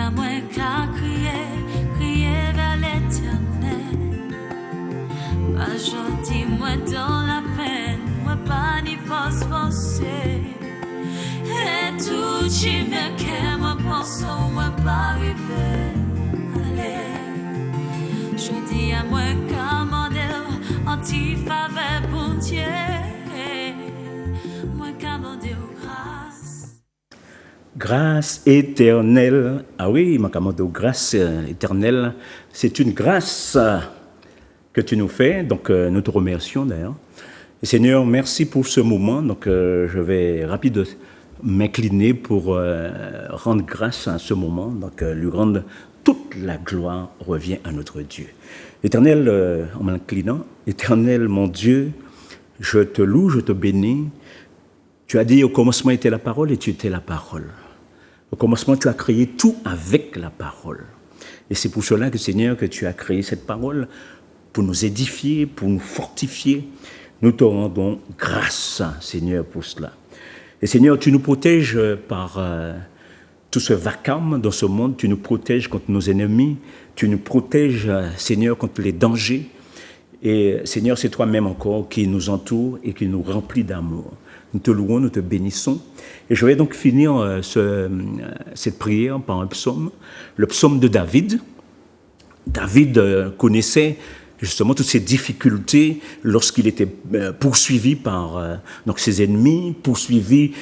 à moi qu'à crier vers l'éternel. Pas gentil, moi dans la peine, moi pas ni force forcée. Et tout qui me qu'est, moi pense, moi pas arriver. Allez, je dis à moi commander, anti-faveur pour Dieu. Moi commander grâce. Grâce éternelle. Ah oui, ma commande grâce éternelle. C'est une grâce que tu nous fais. Donc, nous te remercions d'ailleurs. Et Seigneur, merci pour ce moment. Donc, je vais rapidement m'incliner pour rendre grâce à ce moment. Donc, lui rendre toute la gloire revient à notre Dieu. Éternel, en m'inclinant, Éternel, mon Dieu, je te loue, je te bénis. Tu as dit au commencement était la parole et tu étais la parole. Au commencement, tu as créé tout avec la parole. Et c'est pour cela que, Seigneur, que tu as créé cette parole pour nous édifier, pour nous fortifier. Nous te rendons grâce, Seigneur, pour cela. Et Seigneur, tu nous protèges par tout ce vacarme dans ce monde. Tu nous protèges contre nos ennemis. Tu nous protèges, Seigneur, contre les dangers. Et Seigneur, c'est toi-même encore qui nous entoure et qui nous remplit d'amour. Nous te louons, nous te bénissons. Et je vais donc finir cette prière par un psaume, le psaume de David. David connaissait justement toutes ces difficultés lorsqu'il était poursuivi par donc ses ennemis, poursuivi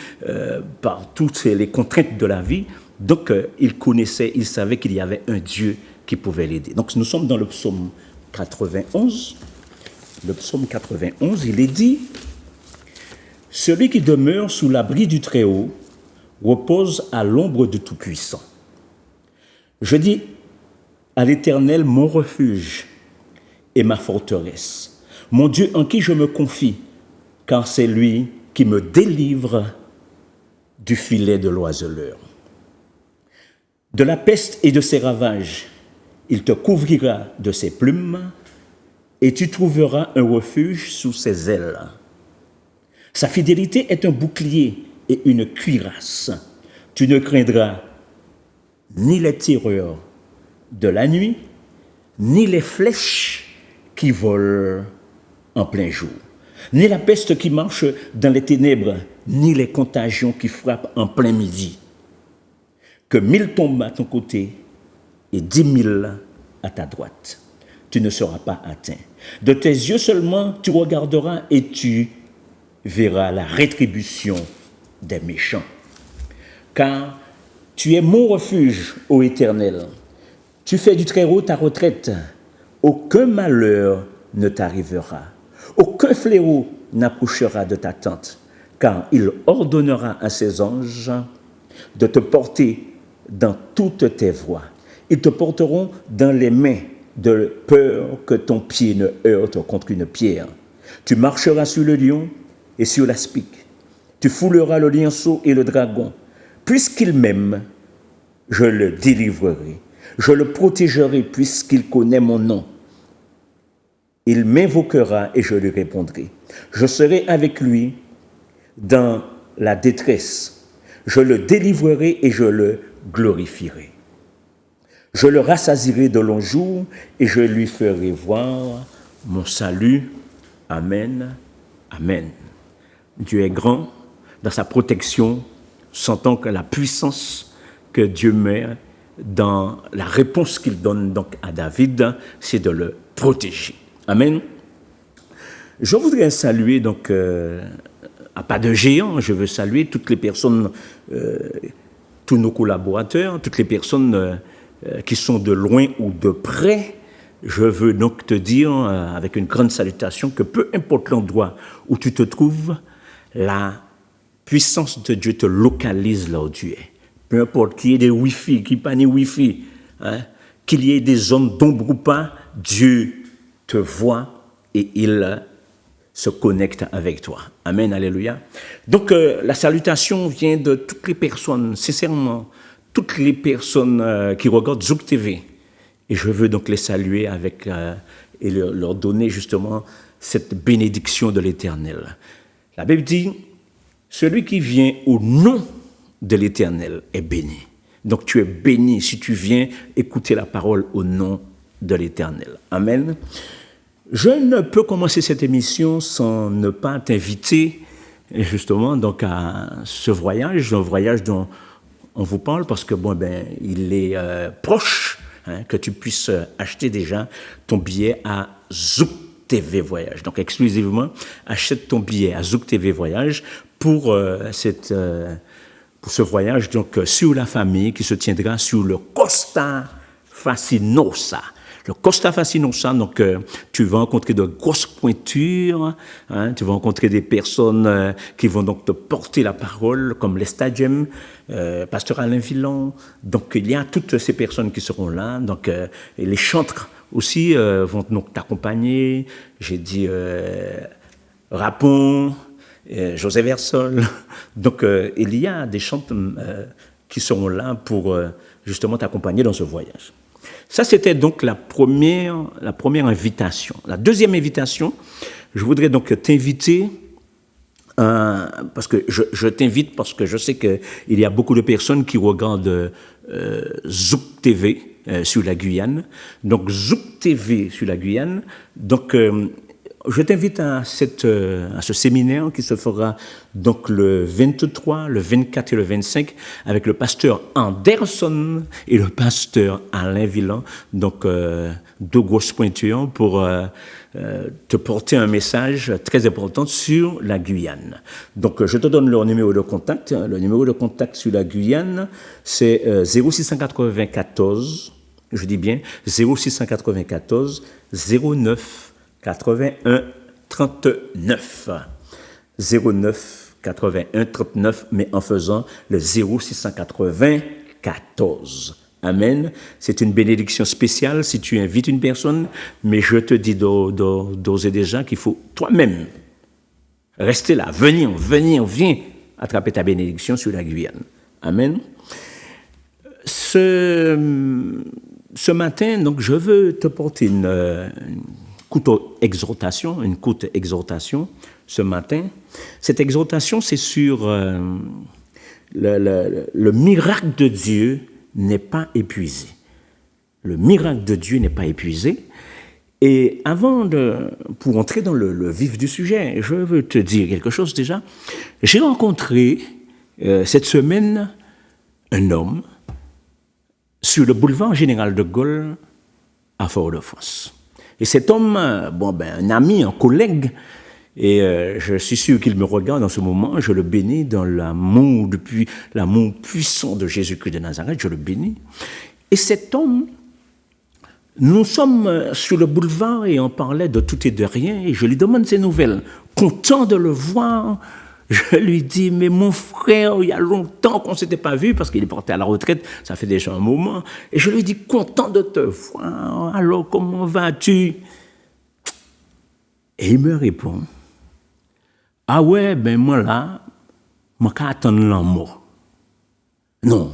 par toutes les contraintes de la vie. Donc il connaissait, il savait qu'il y avait un Dieu qui pouvait l'aider. Donc nous sommes dans le psaume 91. Le psaume 91, il est dit: celui qui demeure sous l'abri du Très-Haut repose à l'ombre du Tout-Puissant. Je dis à l'Éternel, mon refuge et ma forteresse, mon Dieu en qui je me confie, car c'est lui qui me délivre du filet de l'oiseleur. De la peste et de ses ravages, il te couvrira de ses plumes et tu trouveras un refuge sous ses ailes. Sa fidélité est un bouclier et une cuirasse. Tu ne craindras ni les terreurs de la nuit, ni les flèches qui volent en plein jour, ni la peste qui marche dans les ténèbres, ni les contagions qui frappent en plein midi. Que 1000 tombent à ton côté et 10 000 à ta droite. Tu ne seras pas atteint. De tes yeux seulement, tu regarderas et tu verras la rétribution des méchants. Car tu es mon refuge, ô Éternel. Tu fais du Très-Haut ta retraite. Aucun malheur ne t'arrivera. Aucun fléau n'approchera de ta tente. Car il ordonnera à ses anges de te porter dans toutes tes voies. Ils te porteront dans les mains de peur que ton pied ne heurte contre une pierre. Tu marcheras sur le lion et sur l'aspic. Tu fouleras le lionceau et le dragon. Puisqu'il m'aime, je le délivrerai. Je le protégerai puisqu'il connaît mon nom. Il m'invoquera et je lui répondrai. Je serai avec lui dans la détresse. Je le délivrerai et je le glorifierai. Je le rassasierai de longs jours et je lui ferai voir mon salut. Amen. Amen. Dieu est grand dans sa protection, sentant que la puissance que Dieu met dans la réponse qu'il donne donc à David, c'est de le protéger. Amen. Je voudrais saluer donc à pas de géant, je veux saluer toutes les personnes, tous nos collaborateurs, toutes les personnes qui sont de loin ou de près. Je veux donc te dire avec une grande salutation que peu importe l'endroit où tu te trouves, la puissance de Dieu te localise là où tu es. Peu importe qu'il y ait des Wi-Fi, qu'il n'y ait pas de Wi-Fi, qu'il y ait des zones d'ombre ou pas, Dieu te voit et il se connecte avec toi. Amen, alléluia. Donc la salutation vient de toutes les personnes, sincèrement, toutes les personnes qui regardent Zouk TV. Et je veux donc les saluer avec, et leur donner justement cette bénédiction de l'Éternel. La Bible dit, celui qui vient au nom de l'Éternel est béni. Donc tu es béni si tu viens écouter la parole au nom de l'Éternel. Amen. Je ne peux commencer cette émission sans ne pas t'inviter justement donc à ce voyage, un voyage dont on vous parle parce que il est proche, que tu puisses acheter déjà ton billet à Zouk TV Voyage. Donc exclusivement, achète ton billet à Zouk TV Voyage pour ce voyage donc sur la famille qui se tiendra sur le Costa Fascinosa. Le Costa Fascinosa, donc tu vas rencontrer de grosses pointures, tu vas rencontrer des personnes qui vont donc te porter la parole, comme les stadiums, Pasteur Alain Villon. Donc il y a toutes ces personnes qui seront là, donc et les chantres aussi vont donc t'accompagner. J'ai dit Rapon, José Versol. Donc il y a des chantres qui seront là pour justement t'accompagner dans ce voyage. Ça, c'était donc la première invitation. La deuxième invitation, je voudrais donc t'inviter, parce que je t'invite parce que je sais qu'il y a beaucoup de personnes qui regardent Zouk TV sur la Guyane. Donc, Zouk TV sur la Guyane. Donc, je t'invite à ce séminaire qui se fera donc le 23, le 24 et le 25 avec le pasteur Anderson et le pasteur Alain Villon, donc deux grosses pointures pour te porter un message très important sur la Guyane. Donc je te donne leur numéro de contact. Le numéro de contact sur la Guyane, c'est 0694, je dis bien 0694 09 81 39 09 81 39, mais en faisant le 0694. Amen. C'est une bénédiction spéciale si tu invites une personne, mais je te dis d'ores et déjà qu'il faut toi-même rester là, viens attraper ta bénédiction sur la Guyane. Amen. Ce matin, donc, je veux te porter une courte exhortation ce matin. Cette exhortation, c'est sur le miracle de Dieu n'est pas épuisé. Le miracle de Dieu n'est pas épuisé. Et pour entrer dans le vif du sujet, je veux te dire quelque chose déjà. J'ai rencontré cette semaine un homme sur le boulevard Général de Gaulle à Fort-de-France. Et cet homme, un ami, un collègue, et je suis sûr qu'il me regarde en ce moment, je le bénis dans l'amour puissant de Jésus-Christ de Nazareth, je le bénis. Et cet homme, nous sommes sur le boulevard et on parlait de tout et de rien, et je lui demande ses nouvelles. Content de le voir, je lui dis, mais mon frère, il y a longtemps qu'on ne s'était pas vu, parce qu'il est porté à la retraite, ça fait déjà un moment, et je lui dis, content de te voir, alors comment vas-tu? Et il me répond, ah ouais, moi là, moi qu'à attendre l'amour. Non,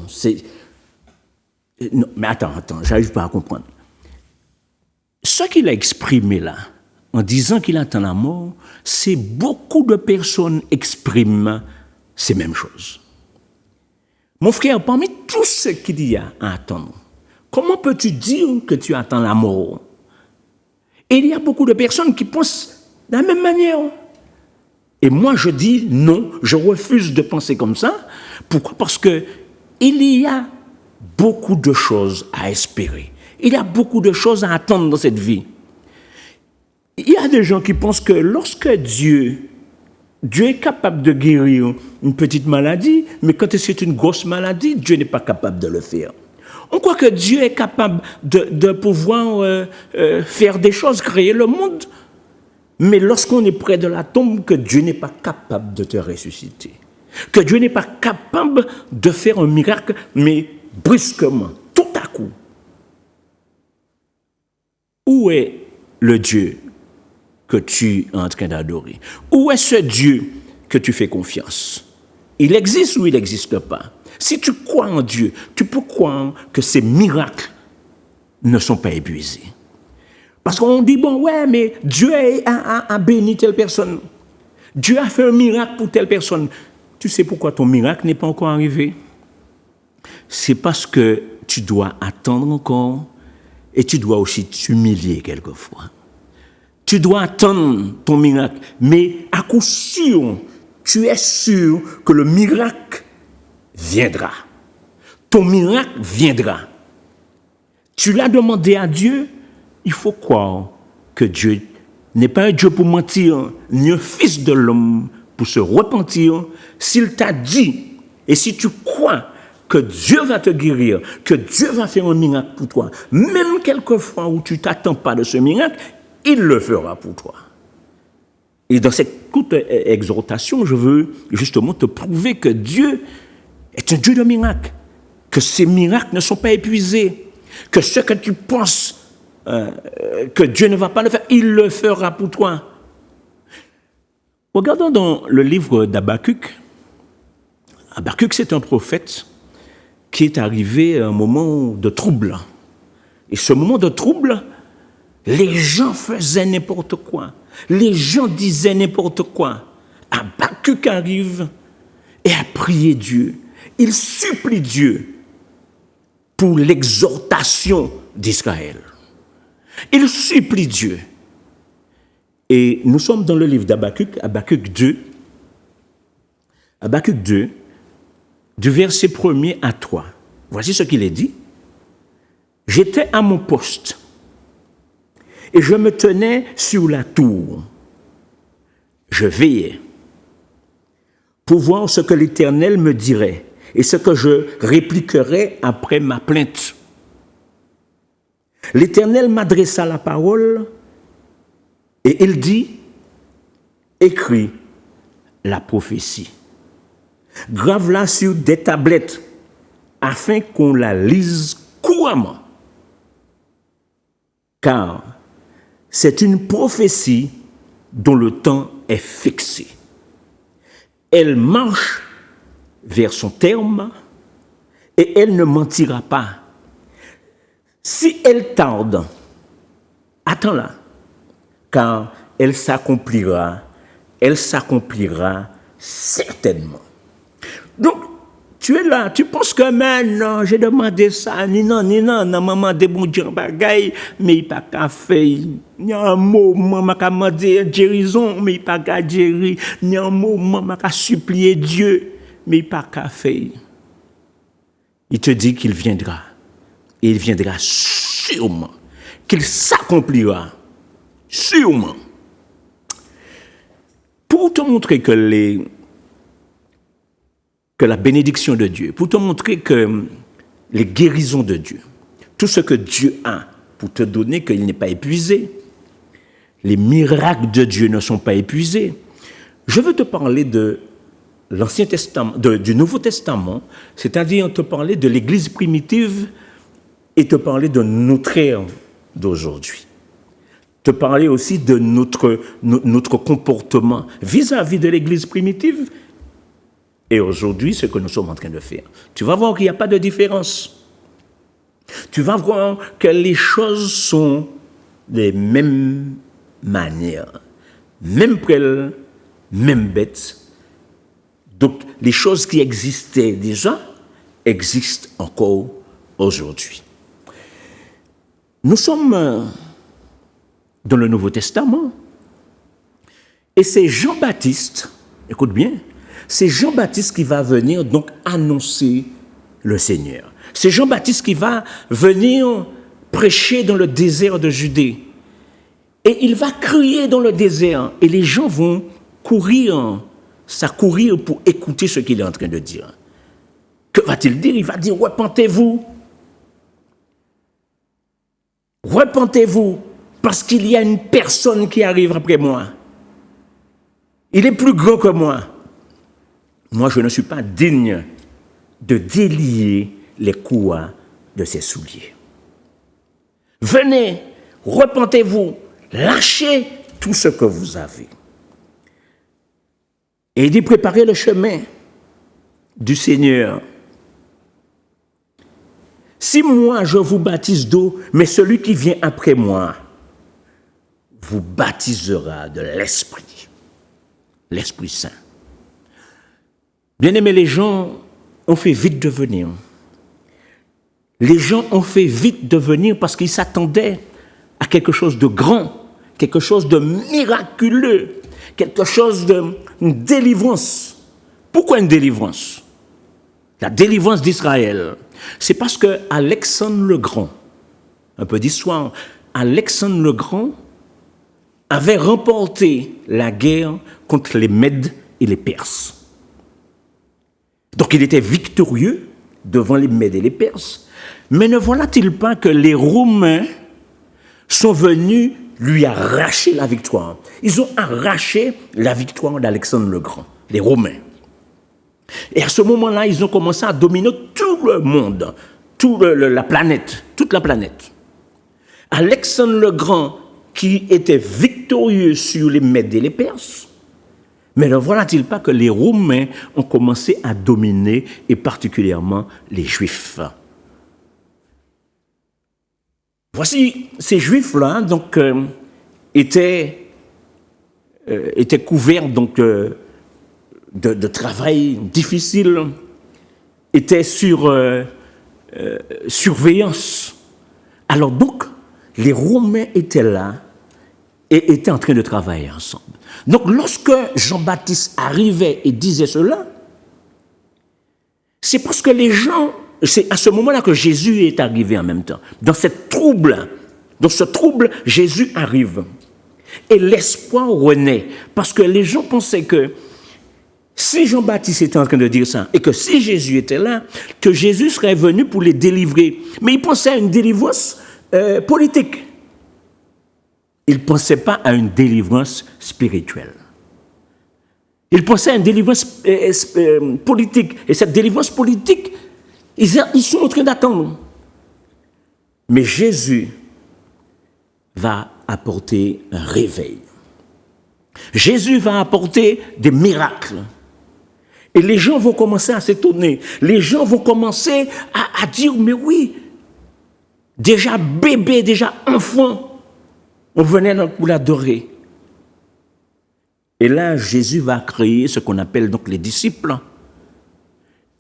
non, mais attends, j'arrive pas à comprendre. Ce qu'il a exprimé là, en disant qu'il attend la mort, c'est beaucoup de personnes expriment ces mêmes choses. Mon frère, parmi tout ce qu'il y a à attendre, comment peux-tu dire que tu attends la mort? Et il y a beaucoup de personnes qui pensent de la même manière. Et moi, je dis non, je refuse de penser comme ça. Pourquoi? Parce que il y a beaucoup de choses à espérer. Il y a beaucoup de choses à attendre dans cette vie. Il y a des gens qui pensent que lorsque Dieu est capable de guérir une petite maladie, mais quand c'est une grosse maladie, Dieu n'est pas capable de le faire. On croit que Dieu est capable de pouvoir faire des choses, créer le monde, mais lorsqu'on est près de la tombe, que Dieu n'est pas capable de te ressusciter. Que Dieu n'est pas capable de faire un miracle, mais brusquement, tout à coup. Où est le Dieu que tu es en train d'adorer? Où est ce Dieu que tu fais confiance? Il existe ou il n'existe pas? Si tu crois en Dieu, tu peux croire que ces miracles ne sont pas épuisés. Parce qu'on dit, mais Dieu a béni telle personne. Dieu a fait un miracle pour telle personne. Tu sais pourquoi ton miracle n'est pas encore arrivé? c'est parce que tu dois attendre encore et tu dois aussi t'humilier quelquefois. Tu dois attendre ton miracle, mais à coup sûr, tu es sûr que le miracle viendra. Ton miracle viendra. Tu l'as demandé à Dieu, il faut croire que Dieu n'est pas un Dieu pour mentir, ni un fils de l'homme pour se repentir. S'il t'a dit, et si tu crois que Dieu va te guérir, que Dieu va faire un miracle pour toi, même quelquefois où tu ne t'attends pas de ce miracle, il le fera pour toi. Et dans cette courte exhortation, je veux justement te prouver que Dieu est un Dieu de miracles, que ces miracles ne sont pas épuisés, que ce que tu penses que Dieu ne va pas le faire, il le fera pour toi. Regardons dans le livre d'Habakkuk. Habakkuk, c'est un prophète qui est arrivé à un moment de trouble. Et ce moment de trouble, les gens faisaient n'importe quoi. Les gens disaient n'importe quoi. Habakkuk arrive et a prié Dieu. Il supplie Dieu pour l'exhortation d'Israël. Il supplie Dieu. Et nous sommes dans le livre d'Habakkuk, Habakkuk 2. Habakkuk 2, du verset 1er à 3. Voici ce qu'il est dit. J'étais à mon poste et je me tenais sur la tour. Je veillais pour voir ce que l'Éternel me dirait et ce que je répliquerais après ma plainte. L'Éternel m'adressa la parole et il dit, écris la prophétie. Grave-la sur des tablettes afin qu'on la lise couramment. Car c'est une prophétie dont le temps est fixé. Elle marche vers son terme et elle ne mentira pas. Si elle tarde, attends-la, car elle s'accomplira certainement. Donc, tu es là, tu penses que non, j'ai demandé ça, non, maman de bon Dieu bagaille, mais il pas qu'à faire. Il y a un moment, maman a demandé guérison, mais il pas qu'à guérir. Il y a un moment, maman a supplié Dieu, mais il pas qu'à faire. Il te dit qu'il viendra. Et il viendra sûrement. Qu'il s'accomplira. Sûrement. Pour te montrer que la bénédiction de Dieu, pour te montrer que les guérisons de Dieu, tout ce que Dieu a pour te donner, qu'il n'est pas épuisé, les miracles de Dieu ne sont pas épuisés. Je veux te parler de l'Ancien Testament, du Nouveau Testament, c'est-à-dire te parler de l'Église primitive et te parler de notre ère d'aujourd'hui. Te parler aussi de notre comportement vis-à-vis de l'Église primitive et aujourd'hui, ce que nous sommes en train de faire. Tu vas voir qu'il n'y a pas de différence. Tu vas voir que les choses sont des mêmes manières, même prêles, même bêtes. Donc, les choses qui existaient déjà existent encore aujourd'hui. Nous sommes dans le Nouveau Testament et c'est Jean-Baptiste, écoute bien, c'est Jean-Baptiste qui va venir donc annoncer le Seigneur. C'est Jean-Baptiste qui va venir prêcher dans le désert de Judée. Et il va crier dans le désert et les gens vont courir pour écouter ce qu'il est en train de dire. Que va-t-il dire? Il va dire, repentez-vous. Repentez-vous, parce qu'il y a une personne qui arrive après moi. Il est plus grand que moi. Moi, je ne suis pas digne de délier les courroies de ses souliers. Venez, repentez-vous, lâchez tout ce que vous avez. Et il dit, préparez le chemin du Seigneur. Si moi, je vous baptise d'eau, mais celui qui vient après moi vous baptisera de l'Esprit, l'Esprit Saint. Bien-aimés, les gens ont fait vite de venir. les gens ont fait vite de venir parce qu'ils s'attendaient à quelque chose de grand, quelque chose de miraculeux, quelque chose d'une délivrance. Pourquoi une délivrance? La délivrance d'Israël. C'est parce que Alexandre le Grand, un peu d'histoire, Alexandre le Grand avait remporté la guerre contre les Mèdes et les Perses. Donc il était victorieux devant les Mèdes et les Perses. Mais ne voilà-t-il pas que les Romains sont venus lui arracher la victoire? Ils ont arraché la victoire d'Alexandre le Grand, les Romains. Et à ce moment-là, ils ont commencé à dominer tout le monde, toute la planète. Alexandre le Grand, qui était victorieux sur les Mèdes et les Perses, mais ne voilà-t-il pas que les Romains ont commencé à dominer, et particulièrement les Juifs. Voici, ces Juifs-là, donc, étaient couverts donc, de travail difficile, étaient sur surveillance. Alors donc, les Romains étaient là et étaient en train de travailler ensemble. Donc lorsque Jean-Baptiste arrivait et disait cela, c'est parce que les gens, c'est à ce moment-là que Jésus est arrivé en même temps. Dans ce trouble, Jésus arrive. Et l'espoir renaît, parce que les gens pensaient que si Jean-Baptiste était en train de dire ça, et que si Jésus était là, que Jésus serait venu pour les délivrer. Mais ils pensaient à une délivrance politique. Ils ne pensaient pas à une délivrance spirituelle. Ils pensaient à une délivrance politique. Et cette délivrance politique, ils sont en train d'attendre. Mais Jésus va apporter un réveil. Jésus va apporter des miracles. Et les gens vont commencer à s'étonner. Les gens vont commencer à dire, mais oui, déjà bébé, déjà enfant, on venait pour l'adorer. Et là, Jésus va créer ce qu'on appelle donc les disciples.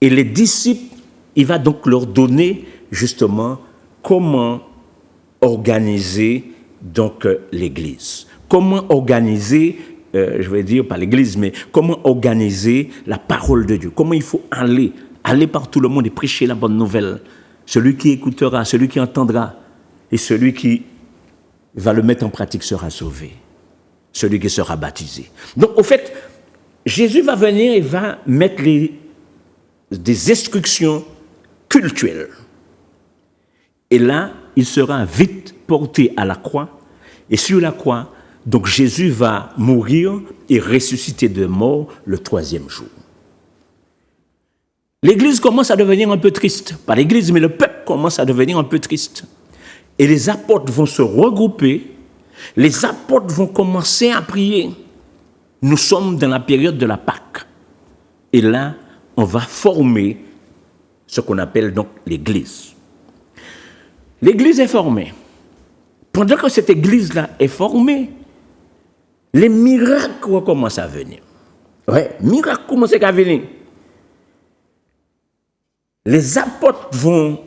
Et les disciples, il va donc leur donner justement comment organiser donc l'Église. Comment organiser, je vais dire pas l'Église, mais comment organiser la parole de Dieu. Comment il faut aller par tout le monde et prêcher la bonne nouvelle. Celui qui écoutera, celui qui entendra, et celui qui va le mettre en pratique sera sauvé. Celui qui sera baptisé. Donc, au fait, Jésus va venir et va mettre des instructions cultuelles. Et là, il sera vite porté à la croix. Et sur la croix, donc Jésus va mourir et ressusciter de mort le 3e jour. L'Église commence à devenir un peu triste. Pas l'Église, mais le peuple commence à devenir un peu triste. Et les apôtres vont se regrouper. Les apôtres vont commencer à prier. Nous sommes dans la période de la Pâque. Et là, on va former ce qu'on appelle donc l'Église. L'Église est formée. Pendant que cette Église-là est formée, les miracles commencent à venir. Ouais, miracles commencent à venir. Les apôtres vont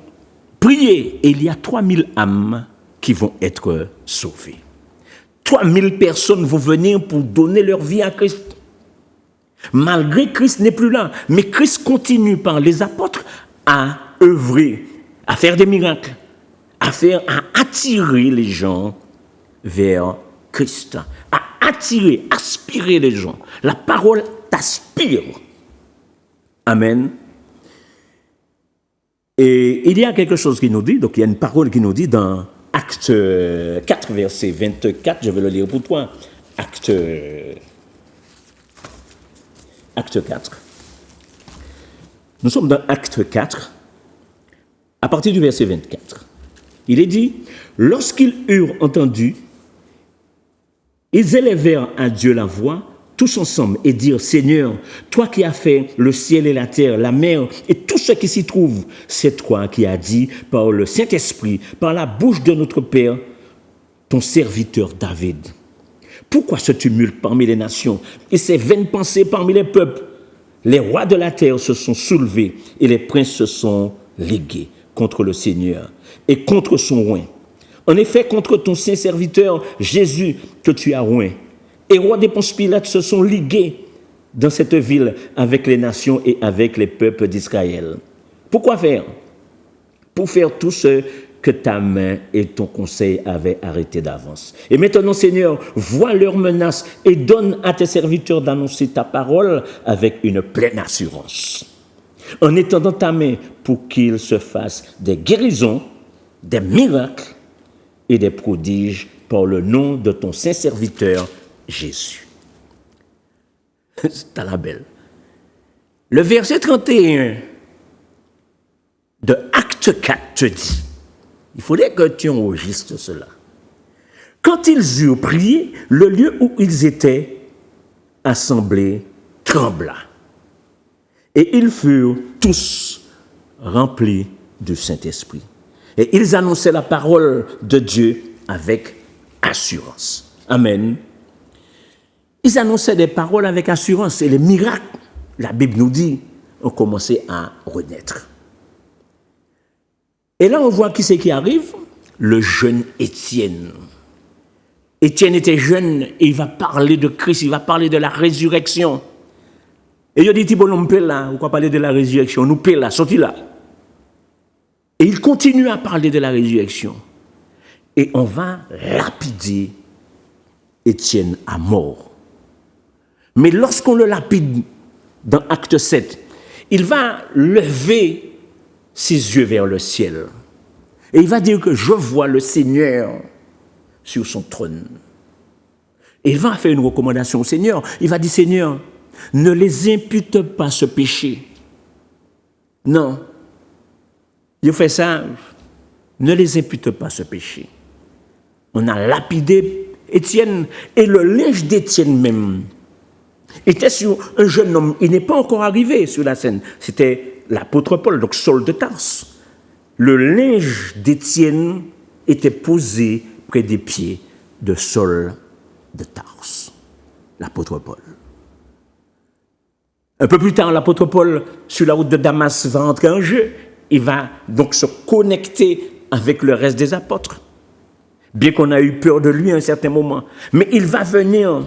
prier et il y a 3000 âmes qui vont être sauvées. 3000 personnes vont venir pour donner leur vie à Christ. Malgré Christ n'est plus là, mais Christ continue par les apôtres à œuvrer, à faire des miracles, à attirer les gens vers Christ, à attirer, aspirer les gens. La parole t'aspire. Amen. Et il y a quelque chose qui nous dit, donc il y a une parole qui nous dit dans Acte 4, verset 24, je vais le lire pour toi. Acte 4. Nous sommes dans Acte 4, à partir du verset 24. Il est dit, lorsqu'ils eurent entendu, ils élevèrent à Dieu la voix, tous ensemble, et dirent, Seigneur, toi qui as fait le ciel et la terre, la mer et tout ce qui s'y trouve, c'est toi qui as dit par le Saint-Esprit, par la bouche de notre Père, ton serviteur David. Pourquoi ce tumulte parmi les nations et ces vaines pensées parmi les peuples? Les rois de la terre se sont soulevés et les princes se sont ligués contre le Seigneur et contre son oint. En effet, contre ton saint serviteur Jésus que tu as oint. Hérode et Ponce Pilate se sont ligués dans cette ville avec les nations et avec les peuples d'Israël. Pourquoi faire? Pour faire tout ce que ta main et ton conseil avaient arrêté d'avance. Et maintenant, Seigneur, vois leurs menaces et donne à tes serviteurs d'annoncer ta parole avec une pleine assurance. En étendant ta main pour qu'ils se fassent des guérisons, des miracles et des prodiges par le nom de ton saint serviteur Jésus. C'est à la belle. Le verset 31 de Acte 4 te dit, il faudrait que tu enregistres cela. Quand ils eurent prié, le lieu où ils étaient assemblés trembla. Et ils furent tous remplis du Saint-Esprit. Et ils annonçaient la parole de Dieu avec assurance. Amen. Ils annonçaient des paroles avec assurance et les miracles, la Bible nous dit, ont commencé à renaître. Et là, on voit qui c'est qui arrive? Le jeune Étienne. Étienne était jeune et il va parler de Christ, il va parler de la résurrection. Et il dit, bon, on peut là, on va parler de la résurrection, nous peut là, sorti là. Et il continue à parler de la résurrection. Et on va lapider Étienne à mort. Mais lorsqu'on le lapide dans Acte 7, il va lever ses yeux vers le ciel. Et il va dire que je vois le Seigneur sur son trône. Et il va faire une recommandation au Seigneur. Il va dire, Seigneur, ne les impute pas ce péché. Non. Il fait ça, ne les impute pas ce péché. On a lapidé Étienne et le linge d'Étienne même était sur un jeune homme. Il n'est pas encore arrivé sur la scène. C'était l'apôtre Paul, donc Saul de Tarse. Le linge d'Étienne était posé près des pieds de Saul de Tarse, l'apôtre Paul. Un peu plus tard, l'apôtre Paul, sur la route de Damas, va entrer en jeu. Il va donc se connecter avec le reste des apôtres. Bien qu'on a eu peur de lui à un certain moment. Mais il va venir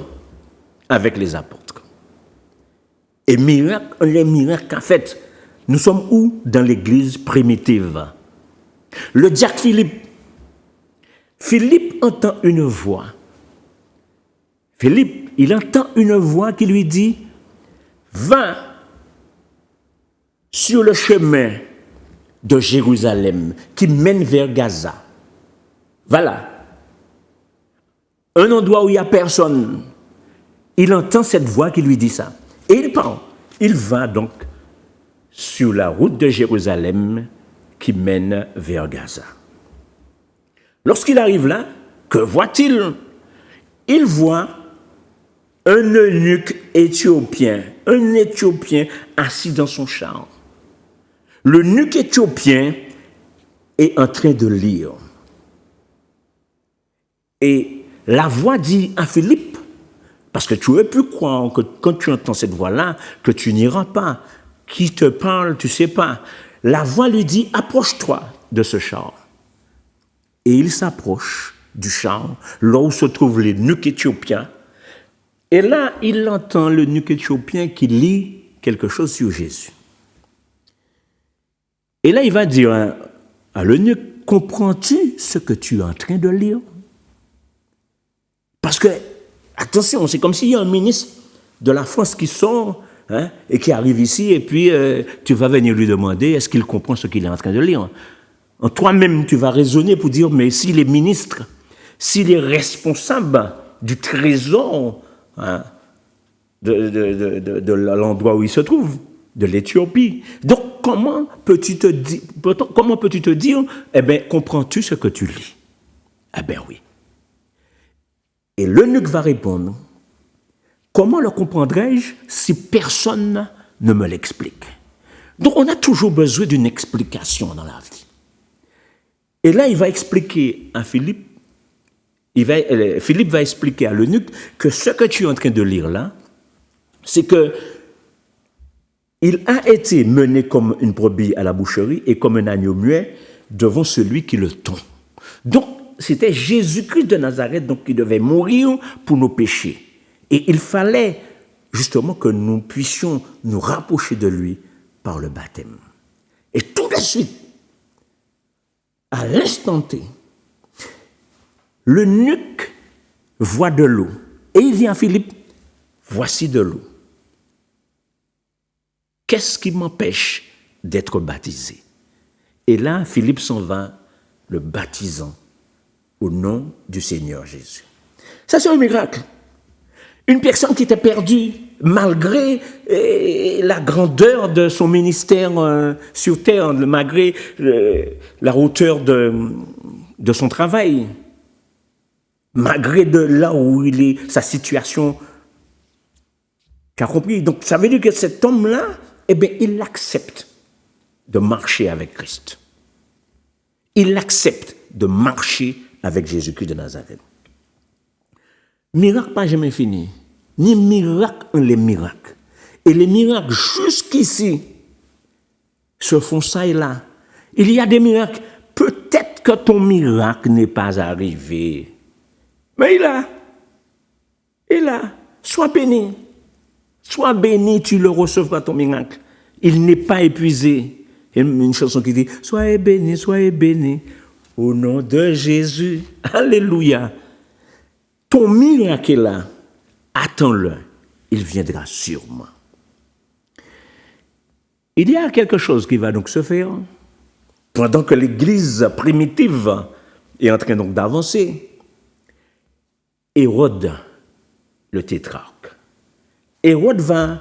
avec les apôtres. Et les miracles, en fait, nous sommes où? Dans l'église primitive. Le diacre Philippe entend une voix. Philippe, il entend une voix qui lui dit, va sur le chemin de Jérusalem qui mène vers Gaza. Voilà. Un endroit où il n'y a personne. Il entend cette voix qui lui dit ça. Et il part. Il va donc sur la route de Jérusalem qui mène vers Gaza. Lorsqu'il arrive là, que voit-il? Il voit un eunuque éthiopien, assis dans son char. L'eunuque éthiopien est en train de lire. Et la voix dit à Philippe, parce que tu aurais pu croire que quand tu entends cette voix-là, que tu n'iras pas. Qui te parle, tu ne sais pas. La voix lui dit, approche-toi de ce char. Et il s'approche du char, là où se trouve l'eunuque éthiopien. Et là, il entend l'eunuque éthiopien qui lit quelque chose sur Jésus. Et là, il va dire à l'eunuque, comprends-tu ce que tu es en train de lire? Parce que, attention, c'est comme s'il y a un ministre de la France qui sort et qui arrive ici, et puis tu vas venir lui demander est-ce qu'il comprend ce qu'il est en train de lire. Toi-même, tu vas raisonner pour dire, mais s'il est ministre, s'il est responsable du trésor de l'endroit où il se trouve, de l'Éthiopie. Donc, comment peux-tu te dire, eh bien, comprends-tu ce que tu lis? Eh bien, oui. Et l'eunuque va répondre, comment le comprendrais-je si personne ne me l'explique? Donc, on a toujours besoin d'une explication dans la vie. Et là, il va expliquer à Philippe, Philippe va expliquer à l'eunuque que ce que tu es en train de lire là, c'est que Il a été mené comme une brebis à la boucherie et comme un agneau muet devant celui qui le tond. Donc, c'était Jésus-Christ de Nazareth donc, qui devait mourir pour nos péchés. Et il fallait justement que nous puissions nous rapprocher de lui par le baptême. Et tout de suite, à l'instant T, l'eunuque voit de l'eau. Et il dit à Philippe, voici de l'eau. Qu'est-ce qui m'empêche d'être baptisé? Et là, Philippe s'en va, le baptisant au nom du Seigneur Jésus. Ça, c'est un miracle. Une personne qui était perdue, malgré la grandeur de son ministère sur terre, malgré la hauteur de son travail, malgré de là où il est, sa situation, tu as compris? Donc, ça veut dire que cet homme-là, eh bien, il accepte de marcher avec Christ. Il accepte de marcher avec Jésus-Christ de Nazareth. Miracle pas jamais fini. Ni miracle en les miracles. Et les miracles jusqu'ici se font ça et là. Il y a des miracles. Peut-être que ton miracle n'est pas arrivé. Mais il a. Il a. Sois béni. Sois béni, tu le recevras ton miracle. Il n'est pas épuisé. Il y a une chanson qui dit « Soyez béni, au nom de Jésus. » Alléluia. Ton miracle est là. Attends-le. Il viendra sûrement. Il y a quelque chose qui va donc se faire. Pendant que l'Église primitive est en train donc d'avancer, Hérode, le tétrarque, Hérode va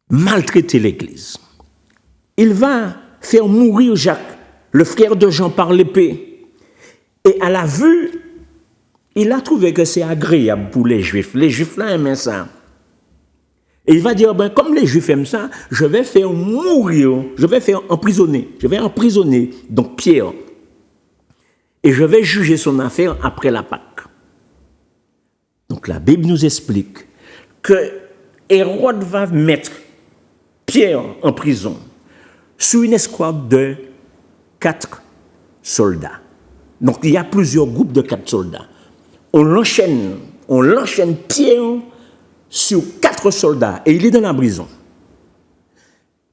maltraiter l'Église. Il va faire mourir Jacques, le frère de Jean, par l'épée. Et à la vue, il a trouvé que c'est agréable pour les Juifs. Les Juifs là aiment ça. Et il va dire, ben, comme les Juifs aiment ça, je vais faire mourir, je vais faire emprisonner. Je vais emprisonner donc Pierre. Et je vais juger son affaire après la Pâque. Donc la Bible nous explique que Hérode va mettre Pierre en prison sous une escouade de 4 soldats. Donc il y a plusieurs groupes de 4 soldats. On l'enchaîne Pierre sur 4 soldats et il est dans la prison.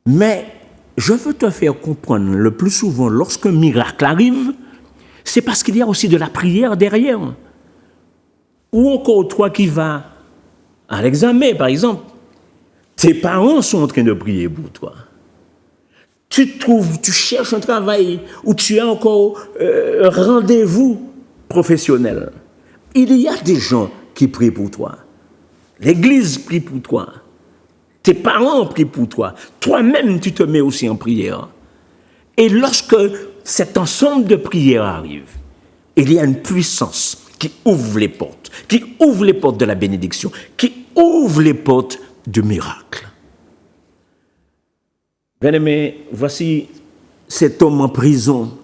Mais je veux te faire comprendre, le plus souvent, lorsqu'un miracle arrive, c'est parce qu'il y a aussi de la prière derrière. Ou encore toi qui vas à l'examen, par exemple, tes parents sont en train de prier pour toi. Tu cherches un travail ou tu as encore un rendez-vous professionnel. Il y a des gens qui prient pour toi. L'Église prie pour toi. Tes parents prient pour toi. Toi-même, tu te mets aussi en prière. Et lorsque cet ensemble de prières arrive, il y a une puissance qui ouvre les portes de la bénédiction, qui ouvre les portes du miracle. Bien-aimés, voici cet homme en prison,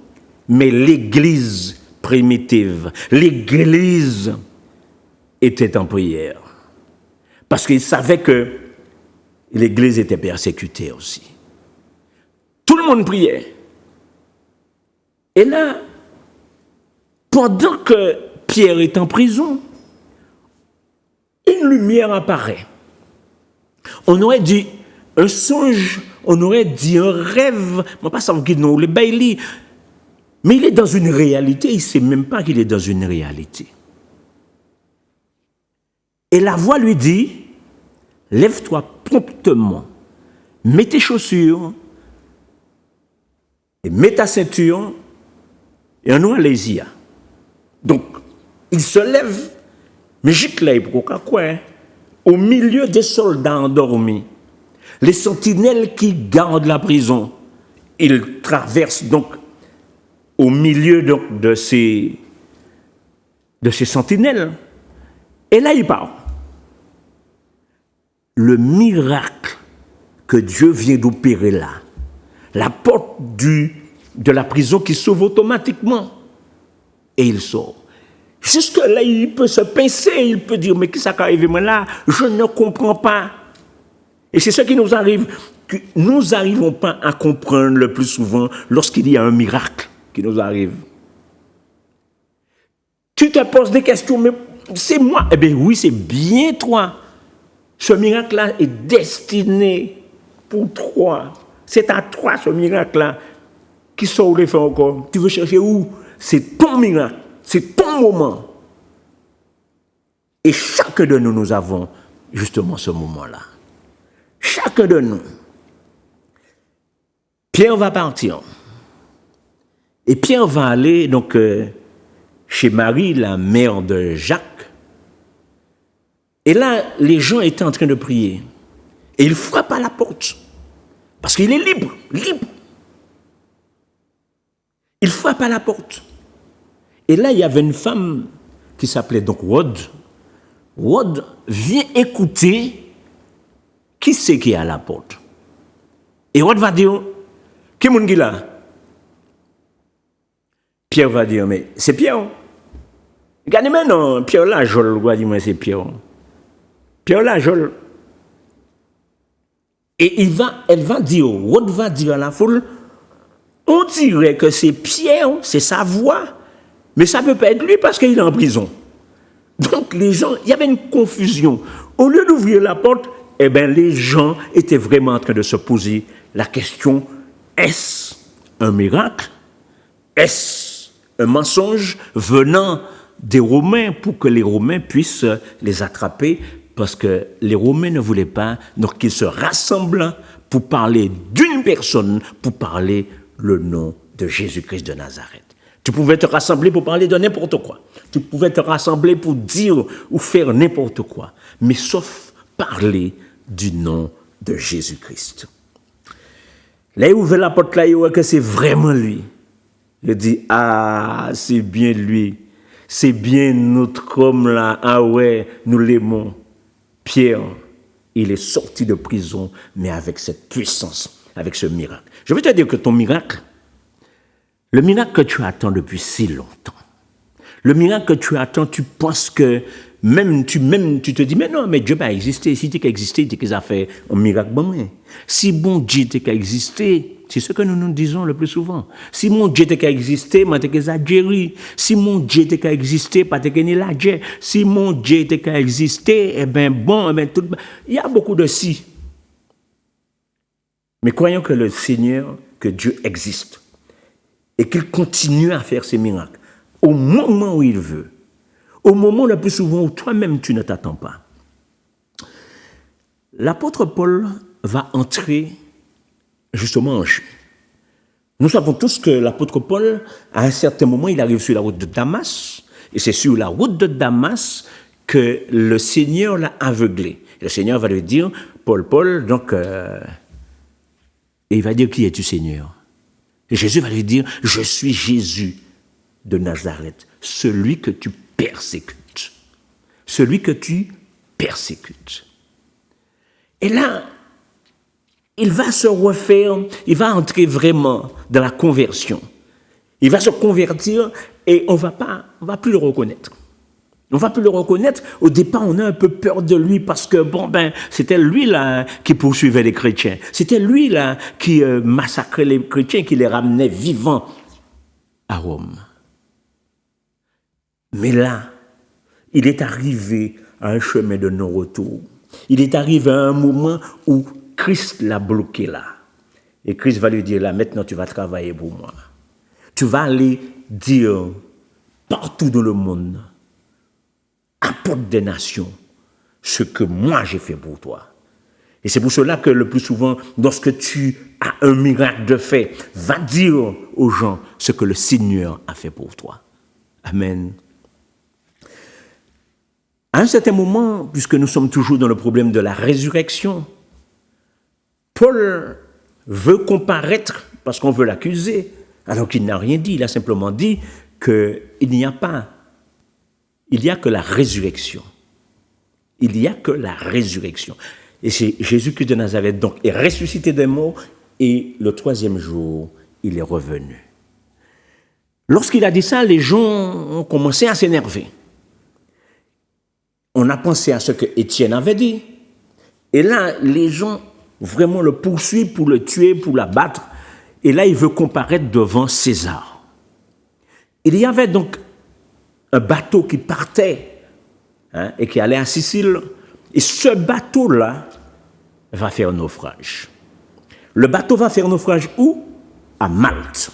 mais l'Église primitive, l'Église était en prière. Parce qu'il savait que l'Église était persécutée aussi. Tout le monde priait. Et là, pendant que Pierre est en prison, une lumière apparaît. On aurait dit un songe, on aurait dit un rêve, on ne pas savoir qui nous le bailli. Mais il est dans une réalité, il ne sait même pas qu'il est dans une réalité. Et la voix lui dit, lève-toi promptement, mets tes chaussures, et mets ta ceinture, et on a les. Donc, il se lève, mais gicle au milieu des soldats endormis, les sentinelles qui gardent la prison. Il traverse donc au milieu donc, de ces sentinelles. Et là, il part. Le miracle que Dieu vient d'opérer là, la porte de la prison qui s'ouvre automatiquement, et il sort. Jusque-là, il peut se pincer, il peut dire, mais qu'est-ce qui est arrivé moi là? Je ne comprends pas. Et c'est ce qui nous arrive, que nous n'arrivons pas à comprendre le plus souvent lorsqu'il y a un miracle qui nous arrive. Tu te poses des questions, mais c'est moi. Eh bien oui, c'est bien toi. Ce miracle-là est destiné pour toi. C'est à toi ce miracle-là. Qui sort les faire encore? Tu veux chercher où? C'est ton miracle. C'est ton moment. Et chacun de nous, nous avons justement ce moment-là. Chacun de nous. Pierre va partir. Et Pierre va aller donc chez Marie, la mère de Jacques. Et là, les gens étaient en train de prier. Et il frappe à la porte. Parce qu'il est libre, libre. Il frappe à la porte. Et là, il y avait une femme qui s'appelait donc Rhoda. Rhoda vient écouter qui c'est qui est à la porte. Et Rhoda va dire, qui est-ce qui est là? Pierre va dire, mais c'est Pierre. Regardez maintenant, Pierre là, Joël va dire, mais c'est Pierre. Pierre là, Joël. Et elle va dire, Rhoda va dire à la foule, on dirait que c'est Pierre, c'est sa voix, mais ça ne peut pas être lui parce qu'il est en prison. Donc les gens, il y avait une confusion. Au lieu d'ouvrir la porte, eh bien, les gens étaient vraiment en train de se poser la question, est-ce un miracle? Est-ce un mensonge venant des Romains pour que les Romains puissent les attraper? Parce que les Romains ne voulaient pas donc qu'ils se rassemblent pour parler d'une personne, pour parler le nom de Jésus-Christ de Nazareth. Tu pouvais te rassembler pour parler de n'importe quoi. Tu pouvais te rassembler pour dire ou faire n'importe quoi. Mais sauf parler du nom de Jésus-Christ. Là, il ouvre la porte là, il voit que c'est vraiment lui. Il dit, ah, c'est bien lui. C'est bien notre homme là. Ah ouais, nous l'aimons. Pierre, il est sorti de prison, mais avec cette puissance, avec ce miracle. Je veux te dire que ton miracle, le miracle que tu attends depuis si longtemps, le miracle que tu attends, tu penses que même tu te dis, mais non, mais Dieu n'a existé. Si Dieu a existé, il a fait un miracle. Bon, si bon Dieu a existé, c'est ce que nous nous disons le plus souvent. Si mon Dieu a existé, je t'ai exagéré. Si mon Dieu a existé, je t'ai exagéré. Si mon Dieu a existé, eh bien bon, eh bien tout. Il y a beaucoup de si. Mais croyons que le Seigneur, que Dieu existe et qu'il continue à faire ses miracles au moment où il veut, au moment le plus souvent où toi-même tu ne t'attends pas. L'apôtre Paul va entrer justement en jeu. Nous savons tous que l'apôtre Paul, à un certain moment, il arrive sur la route de Damas, et c'est sur la route de Damas que le Seigneur l'a aveuglé. Et le Seigneur va lui dire, Paul, donc, et il va dire, qui es-tu, Seigneur? Et Jésus va lui dire, je suis Jésus de Nazareth, celui que tu persécutes. Celui que tu persécutes. Et là, il va se refaire, il va entrer vraiment dans la conversion. Il va se convertir et on va plus le reconnaître. On va plus le reconnaître. Au départ, on a un peu peur de lui parce que, c'était lui là qui poursuivait les chrétiens. C'était lui là qui massacrait les chrétiens, qui les ramenait vivants à Rome. Mais là, il est arrivé à un chemin de non-retour. Il est arrivé à un moment où Christ l'a bloqué là. Et Christ va lui dire, là, maintenant tu vas travailler pour moi. Tu vas aller dire partout dans le monde, apporte des nations, ce que moi j'ai fait pour toi. Et c'est pour cela que le plus souvent, lorsque tu as un miracle de fait, va dire aux gens ce que le Seigneur a fait pour toi. Amen. À un certain moment, puisque nous sommes toujours dans le problème de la résurrection, Paul veut comparaître parce qu'on veut l'accuser, alors qu'il n'a rien dit. Il a simplement dit qu'il n'y a pas, il n'y a que la résurrection. Il n'y a que la résurrection. Et c'est Jésus-Christ de Nazareth donc est ressuscité des morts et le troisième jour, il est revenu. Lorsqu'il a dit ça, les gens ont commencé à s'énerver. On a pensé à ce que Étienne avait dit. Et là, les gens vraiment le poursuit pour le tuer, pour l'abattre. Et là, il veut comparaître devant César. Il y avait donc un bateau qui partait et qui allait à Sicile. Et ce bateau-là va faire naufrage. Le bateau va faire naufrage où? À Malte.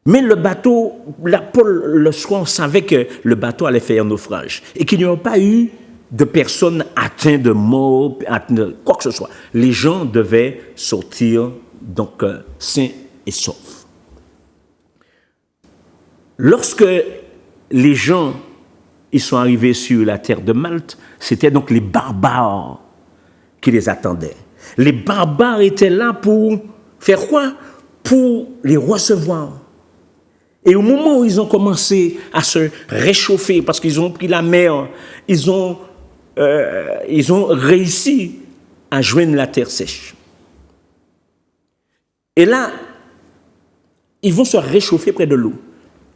Mais le bateau, Paul, le soir, savait que le bateau allait faire naufrage et qu'il n'y aurait pas eu de personnes atteintes de mort, quoi que ce soit. Les gens devaient sortir donc sains et saufs. Lorsque les gens ils sont arrivés sur la terre de Malte, c'était donc les barbares qui les attendaient. Les barbares étaient là pour faire quoi? Pour les recevoir. Et au moment où ils ont commencé à se réchauffer, parce qu'ils ont pris la mer, ils ont réussi à joindre la terre sèche. Et là, ils vont se réchauffer près de l'eau,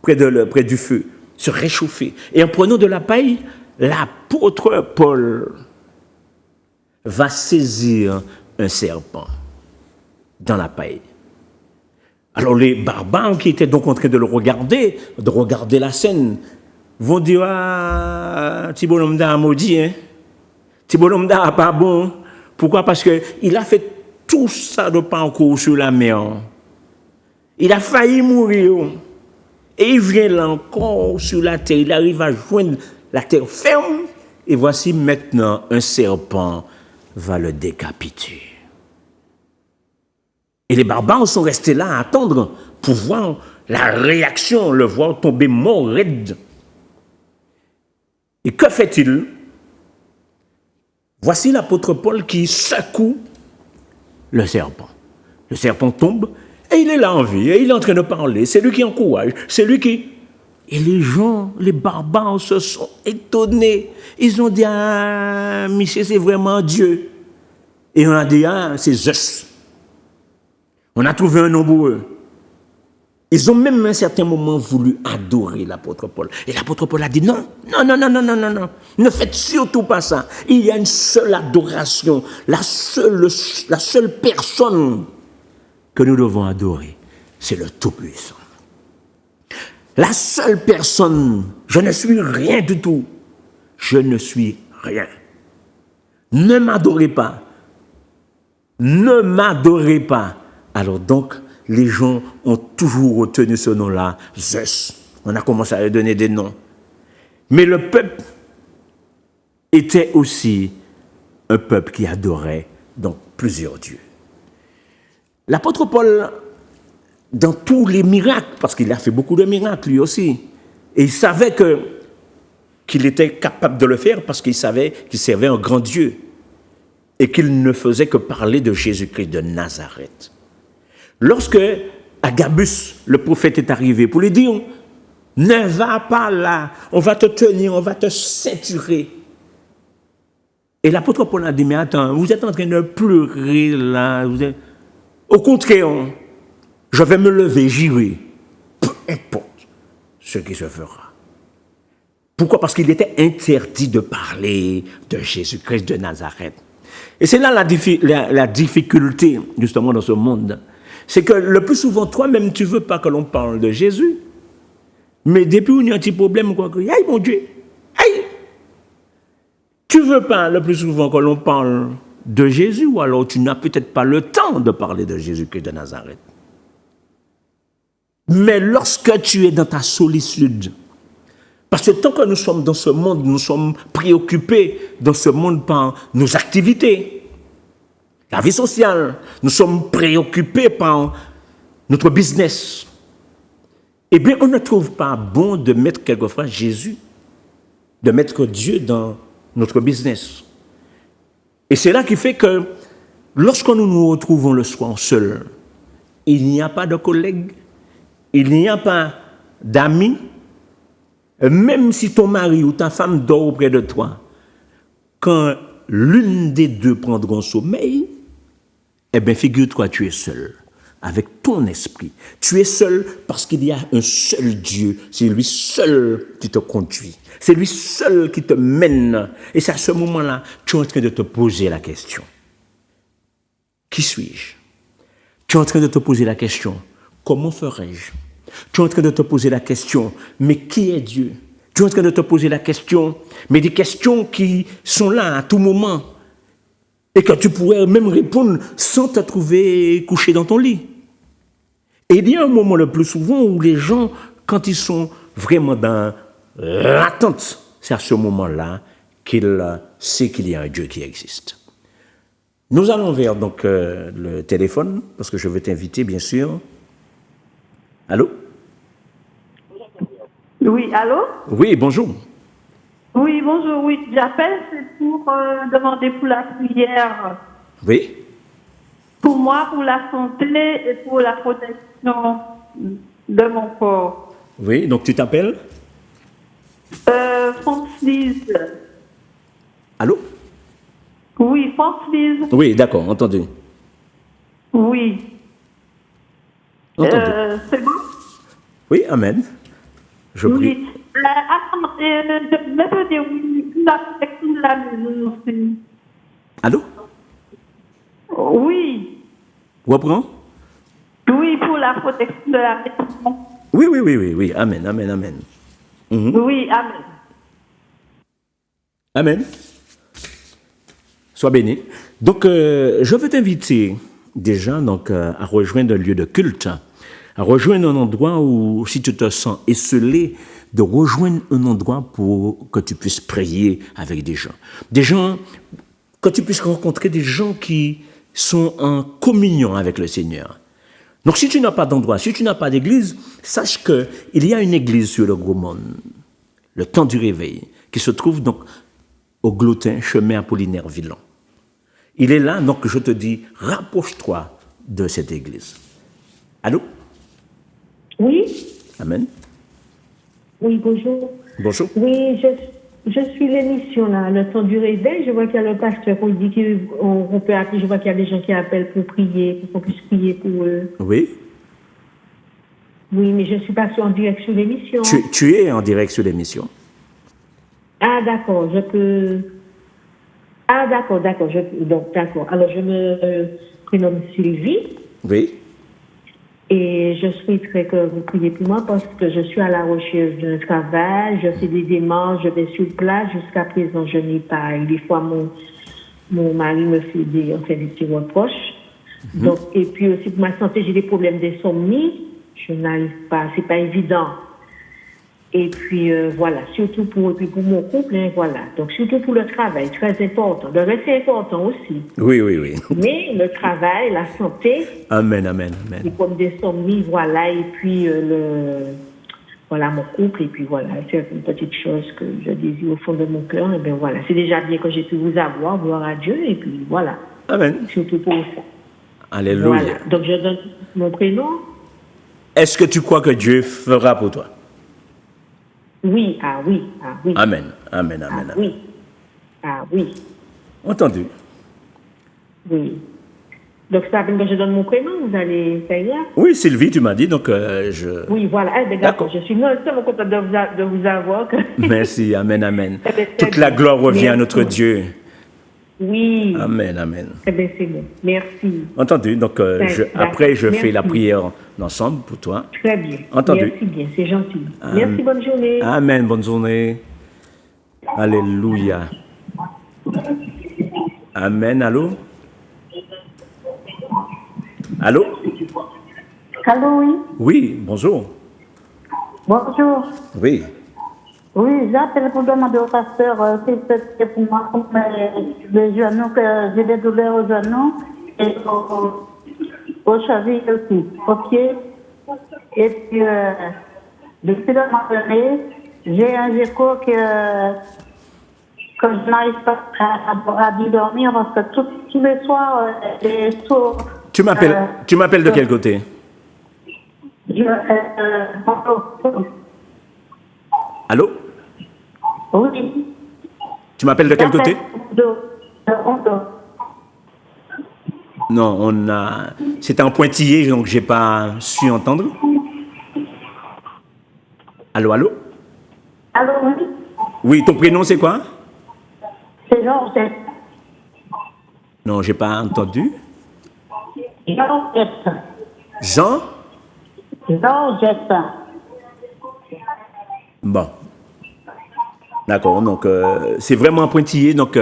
près du feu, se réchauffer. Et en prenant de la paille, l'apôtre Paul va saisir un serpent dans la paille. Alors les barbares qui étaient donc en train de regarder la scène, vont dire, ah, Thibaut a maudit, hein? Thibaut n'a pas bon. Pourquoi? Parce qu'il a fait tout ça de parcours sur la mer. Il a failli mourir. Et il vient là encore sur la terre. Il arrive à joindre la terre ferme. Et voici maintenant un serpent va le décapiter. Et les barbares sont restés là à attendre pour voir la réaction, le voir tomber mort raide. Et que fait-il? Voici l'apôtre Paul qui secoue le serpent. Le serpent tombe et il est là en vie, et il est en train de parler. C'est lui qui encourage, c'est lui qui... Et les gens, les barbares se sont étonnés. Ils ont dit, ah, Michel, c'est vraiment Dieu. Et on a dit, ah, c'est Zeus. On a trouvé un nom pour eux. Ils ont même à un certain moment voulu adorer l'apôtre Paul. Et l'apôtre Paul a dit non, ne faites surtout pas ça. Il y a une seule adoration, la seule personne que nous devons adorer, c'est le Tout-Puissant. La seule personne, je ne suis rien du tout. Je ne suis rien. Ne m'adorez pas. Ne m'adorez pas. Alors donc, les gens ont toujours retenu ce nom-là, Zeus. On a commencé à lui donner des noms. Mais le peuple était aussi un peuple qui adorait donc plusieurs dieux. L'apôtre Paul, dans tous les miracles, parce qu'il a fait beaucoup de miracles lui aussi, et il savait qu'il était capable de le faire parce qu'il savait qu'il servait un grand Dieu et qu'il ne faisait que parler de Jésus-Christ de Nazareth. Lorsque Agabus, le prophète, est arrivé pour lui dire « Ne va pas là, on va te tenir, on va te ceinturer. » Et l'apôtre Paul a dit « Mais attends, vous êtes en train de pleurer là. Au contraire, je vais me lever, j'irai. Peu importe ce qui se fera. » Pourquoi? Parce qu'il était interdit de parler de Jésus-Christ de Nazareth. Et c'est là la difficulté, justement, dans ce monde. C'est que le plus souvent, toi-même, tu ne veux pas que l'on parle de Jésus. Mais depuis où il y a un petit problème, quoi, aïe mon Dieu, aïe. Tu ne veux pas le plus souvent que l'on parle de Jésus, ou alors tu n'as peut-être pas le temps de parler de Jésus-Christ de Nazareth. Mais lorsque tu es dans ta solitude, parce que tant que nous sommes dans ce monde, nous sommes préoccupés dans ce monde par nos activités, la vie sociale, nous sommes préoccupés par notre business. Eh bien, on ne trouve pas bon de mettre quelquefois Jésus, de mettre Dieu dans notre business. Et c'est là qui fait que lorsque nous nous retrouvons le soir seuls, il n'y a pas de collègues, il n'y a pas d'amis, même si ton mari ou ta femme dort auprès de toi, quand l'une des deux prendront sommeil, eh bien, figure-toi, tu es seul, avec ton esprit. Tu es seul parce qu'il y a un seul Dieu. C'est lui seul qui te conduit. C'est lui seul qui te mène. Et c'est à ce moment-là, tu es en train de te poser la question. qui suis-je? Tu es en train de te poser la question, comment ferais-je? Tu es en train de te poser la question, mais qui est Dieu? Tu es en train de te poser la question, mais des questions qui sont là à tout moment et que tu pourrais même répondre sans te trouver couché dans ton lit. Et il y a un moment le plus souvent où les gens, quand ils sont vraiment dans l'attente, c'est à ce moment-là qu'ils savent qu'il y a un Dieu qui existe. Nous allons vers donc le téléphone, parce que je veux t'inviter, bien sûr. Allô? Oui, allô? Oui, bonjour. Oui, bonjour, oui. J'appelle, c'est pour demander pour la prière. Oui? Pour moi, pour la santé et pour la protection de mon corps. Oui, donc tu t'appelles? Francis. Allô? Oui, Francis. Oui, d'accord, entendu. Oui. Entendu. C'est bon? Oui, amen. Je prie. Oui. Attends, je vais te dire, oui, la protection de la maison aussi. Allô? Oui. Reprends? Oui, pour la protection de la maison. Oui, oui, oui, oui, oui. Amen, amen, amen. Oui, amen. Amen. Sois béni. Donc, je veux t'inviter déjà donc, à rejoindre un lieu de culte, à rejoindre un endroit où, si tu te sens esselé, de rejoindre un endroit pour que tu puisses prier avec des gens. Des gens, que tu puisses rencontrer des gens qui sont en communion avec le Seigneur. Donc, si tu n'as pas d'endroit, si tu n'as pas d'église, sache qu'il y a une église sur le gros monde, le temps du réveil, qui se trouve donc au Glotin, chemin Apollinaire Villon. Il est là, donc je te dis, rapproche-toi de cette église. Allô? Oui, Amen. oui, bonjour. Bonjour. Oui, je suis l'émission là, le temps du réveil. Je vois qu'il y a le pasteur qui dit qu'on peut appeler. Je vois qu'il y a des gens qui appellent pour prier, pour qu'on puisse prier pour eux. Oui. Oui, mais je ne suis pas en direct sur l'émission. Tu es en direct sur l'émission. Ah, d'accord, je peux. Ah, d'accord, d'accord. Donc, d'accord. Alors, je me prénomme Sylvie. Oui. Et je souhaiterais que vous priez pour moi parce que je suis à la recherche d'un travail, je fais des démarches, je vais sur place. Jusqu'à présent, je n'ai pas. Et des fois, mon mari me fait des petits reproches. Donc, et puis aussi pour ma santé, j'ai des problèmes d'insomnie. Je n'arrive pas, c'est pas évident. Et puis voilà, surtout pour mon couple, hein, voilà. Donc surtout pour le travail, très important. Le reste c'est important aussi. Oui, oui, oui. Mais le travail, la santé. Amen, amen, amen. Les problèmes d'insomnie, voilà. Et puis voilà mon couple. Et puis voilà, c'est une petite chose que je désire au fond de mon cœur. Et bien voilà, c'est déjà bien que j'ai pu vous avoir, gloire à Dieu. Et puis voilà. Amen. Surtout pour ça. Alléluia. Voilà. Donc je donne mon prénom. Est-ce que tu crois que Dieu fera pour toi? Oui, ah oui, ah oui. Amen, amen, amen. Ah amen. oui, ah oui, Entendu. oui. Donc, c'est la peine que je donne mon prénom, vous allez faire là? Oui, Sylvie, tu m'as dit, donc je... Oui, voilà. Eh bien, d'accord, je suis tellement contente de vous avoir. Merci, amen, amen. Eh bien, Toute la gloire revient à notre Dieu. Oui. Amen, amen. Eh bien, c'est bon. Merci. Entendu. Donc, après, je fais la prière ensemble pour toi. Très bien. Entendu. Merci bien, c'est gentil. Merci, bonne journée. Amen, bonne journée. Alléluia. Amen, allô? Allô? Allô, oui. Oui, bonjour. Bonjour. Oui. Oui, j'appelle pour demander au pasteur si c'est pour moi pour les genoux, que j'ai des douleurs aux genoux et aux chevilles aussi, aux pieds. Et puis, depuis le mois donné, j'ai un écho que je n'arrive pas à dormir parce que tous les soirs, les sourds. Tu m'appelles de quel côté? Allô? Oui. Tu m'appelles de quel côté? Non, c'était en pointillé, donc j'ai pas su entendre. Allô, allô? Allô, oui. Oui, ton prénom c'est quoi? C'est Georges. Non, j'ai pas entendu. Georgette. Jean? Georgette. Bon. D'accord, donc c'est vraiment pointillé, donc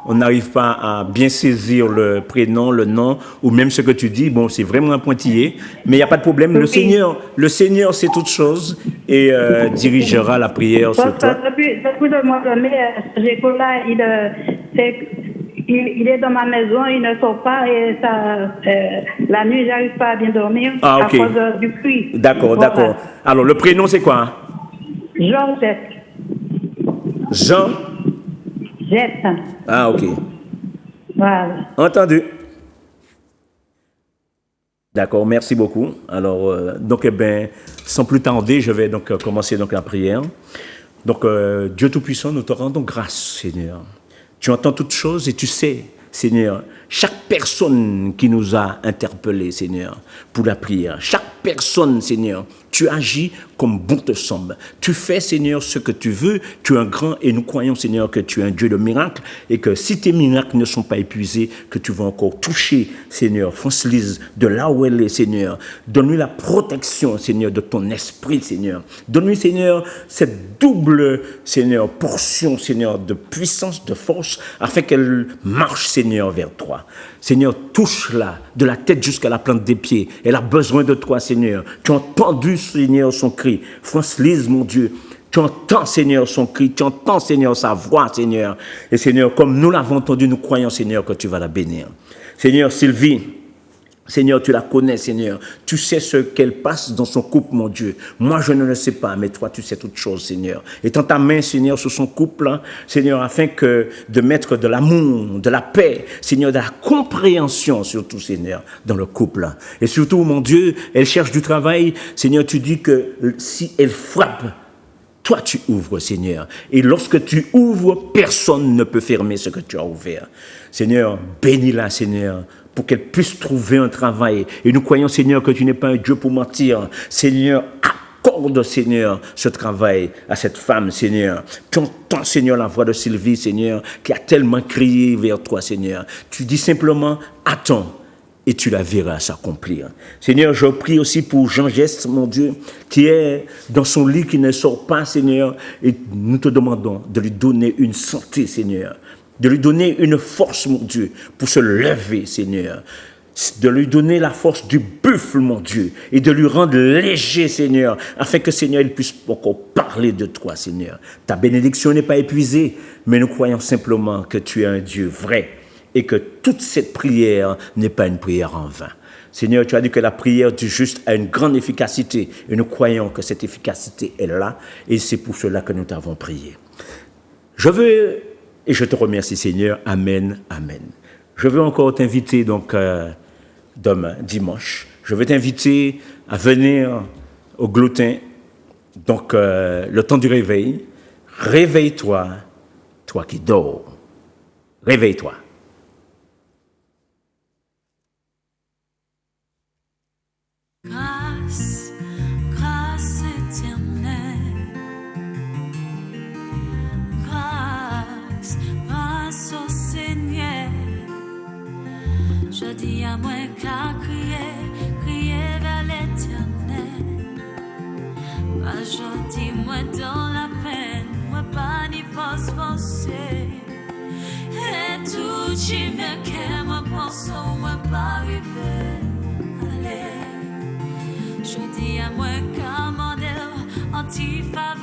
on n'arrive pas à bien saisir le prénom, le nom, ou même ce que tu dis. Bon, c'est vraiment pointillé, mais il n'y a pas de problème. Le Seigneur sait toutes choses et dirigera la prière sur toi. Depuis le mois de mai, Gécola, il est dans ma maison, il ne sort pas et ça, la nuit, j'arrive pas à bien dormir à cause du pluie. D'accord, voilà. d'accord. Alors, le prénom, c'est quoi? Georgette. Jean? Jette. Ah, ok. Voilà. Entendu. D'accord, merci beaucoup. Alors, donc, eh bien, sans plus tarder, je vais donc commencer donc la prière. Donc, Dieu Tout-Puissant, nous te rendons grâce, Seigneur. Tu entends toutes choses et tu sais, Seigneur, chaque personne qui nous a interpellés, Seigneur, pour la prière, chaque personne, Seigneur, tu agis comme bon te semble. Tu fais, Seigneur, ce que tu veux. Tu es un grand et nous croyons, Seigneur, que tu es un Dieu de miracles et que si tes miracles ne sont pas épuisés, que tu vas encore toucher, Seigneur, Francelise de là où elle est, Seigneur. Donne-lui la protection, Seigneur, de ton esprit, Seigneur. Donne-lui, Seigneur, cette double, Seigneur, portion, Seigneur, de puissance, de force, afin qu'elle marche, Seigneur, vers toi. Seigneur, touche-la de la tête jusqu'à la plante des pieds. Elle a besoin de toi, Seigneur. Tu as entendu, Seigneur, son cri. Francelise, mon Dieu. Tu entends, Seigneur, son cri. Tu entends, Seigneur, sa voix, Seigneur. Et Seigneur, comme nous l'avons entendu, nous croyons, Seigneur, que tu vas la bénir. Seigneur, Sylvie, Seigneur, tu la connais, Seigneur. Tu sais ce qu'elle passe dans son couple, mon Dieu. Moi, je ne le sais pas, mais toi, tu sais toutes choses, Seigneur. Étends ta main, Seigneur, sur son couple, hein, Seigneur, afin que de mettre de l'amour, de la paix, Seigneur, de la compréhension, surtout, Seigneur, dans le couple. Hein. Et surtout, mon Dieu, elle cherche du travail. Seigneur, tu dis que si elle frappe, toi, tu ouvres, Seigneur. Et lorsque tu ouvres, personne ne peut fermer ce que tu as ouvert. Seigneur, bénis-la, Seigneur, pour qu'elle puisse trouver un travail. Et nous croyons, Seigneur, que tu n'es pas un Dieu pour mentir. Seigneur, accorde, Seigneur, ce travail à cette femme, Seigneur. Tu entends, Seigneur, la voix de Sylvie, Seigneur, qui a tellement crié vers toi, Seigneur. Tu dis simplement, attends, et tu la verras s'accomplir. Seigneur, je prie aussi pour Jean Geste, mon Dieu, qui est dans son lit, qui ne sort pas, Seigneur, et nous te demandons de lui donner une santé, Seigneur, de lui donner une force, mon Dieu, pour se lever, Seigneur, de lui donner la force du buffle, mon Dieu, et de lui rendre léger, Seigneur, afin que, Seigneur, il puisse encore parler de toi, Seigneur. Ta bénédiction n'est pas épuisée, mais nous croyons simplement que tu es un Dieu vrai et que toute cette prière n'est pas une prière en vain. Seigneur, tu as dit que la prière du juste a une grande efficacité, et nous croyons que cette efficacité est là, et c'est pour cela que nous t'avons prié. Je veux, et je te remercie, Seigneur, amen, amen. Je veux encore t'inviter, donc, demain, dimanche, je veux t'inviter à venir au Gloutin, donc, le temps du réveil. Réveille-toi, toi qui dors. Réveille-toi. Grâce, grâce éternelle. Grâce, grâce au Seigneur. Je dis à moi qu'à crier, crier vers l'éternel. Pas gentil, moi dans la peine, moi pas ni force forcée. Et tout qui me qu'est, moi pense, moi pas arriver. Allez. Je dis à moi qu'à mon anti-faveur.